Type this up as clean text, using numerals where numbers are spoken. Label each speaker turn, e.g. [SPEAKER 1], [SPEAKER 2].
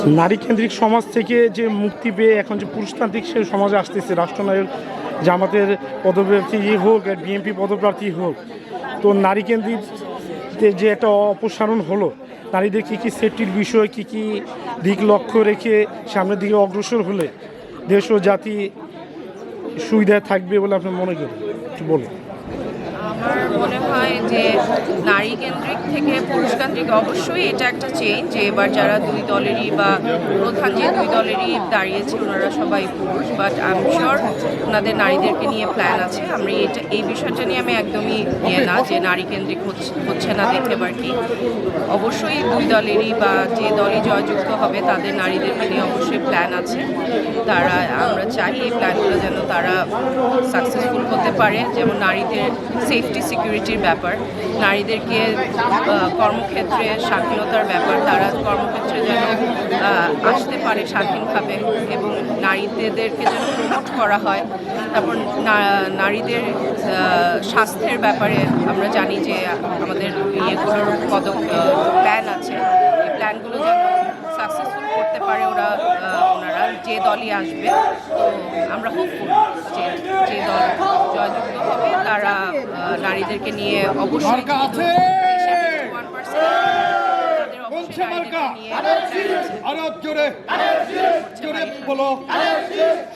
[SPEAKER 1] নারী কেন্দ্রিক সমাজ থেকে যে মুক্তি পেয়ে এখন যে পুরুষতান্ত্রিক সে সমাজে আসতেছে, রাষ্ট্রনায়ক জামাতের পদপ্রার্থী হোক আর বিএনপি পদপ্রার্থী হোক, তো নারী কেন্দ্রিক যে একটা অপসারণ হলো, নারীদের কী কী সেফটির বিষয় কী কী দিক লক্ষ্য রেখে সামনের দিকে অগ্রসর হলে দেশ ও জাতি সুবিধায় থাকবে বলে আপনি মনে করেন, একটু বলুন।
[SPEAKER 2] আমার মনে হয় যে নারী কেন্দ্রিক থেকে পুরুষতান্ত্রিক অবশ্যই এটা একটা চেঞ্জ, যে এবার যারা দুই দলেরই বা প্রধান যে দুই দলেরই দাঁড়িয়েছে ওনারা সবাই পুরুষ, বাট আই এম শিওর ওনাদের নারীদেরকে নিয়ে প্ল্যান আছে। আমরা এই বিষয়টা নিয়ে আমি একদমই না যে নারী কেন্দ্রিক হচ্ছে না দেখে এবার কি, অবশ্যই দুই দলেরই বা যে দলই জয়যুক্ত হবে তাদের নারীদেরকে নিয়ে অবশ্যই প্ল্যান আছে। আমরা চাই এই প্ল্যানগুলো যেন তারা সাকসেসফুল হতে পারে, যেমন নারীদের সেফটি সিকিউরিটির ব্যাপার, নারীদেরকে কর্মক্ষেত্রে স্বাধীনতার ব্যাপার, তারা কর্মক্ষেত্রে যেন আসতে পারে স্বাধীনভাবে এবং নারীদেরকে যেন প্রমোট করা হয়। তারপর নারীদের স্বাস্থ্যের ব্যাপারে আমরা জানি যে আমাদের ইয়েগুলোর প্ল্যান আছে, এই প্ল্যানগুলো যেন সাকসেসফুল করতে পারে ওনারা যে দলই আসবে। তো আমরা হোপফুল যে দল জয়যুক্ত হবে তারা নারীদেরকে নিয়ে অবশ্যই তাদের অবশ্যই নারীদেরকে নিয়ে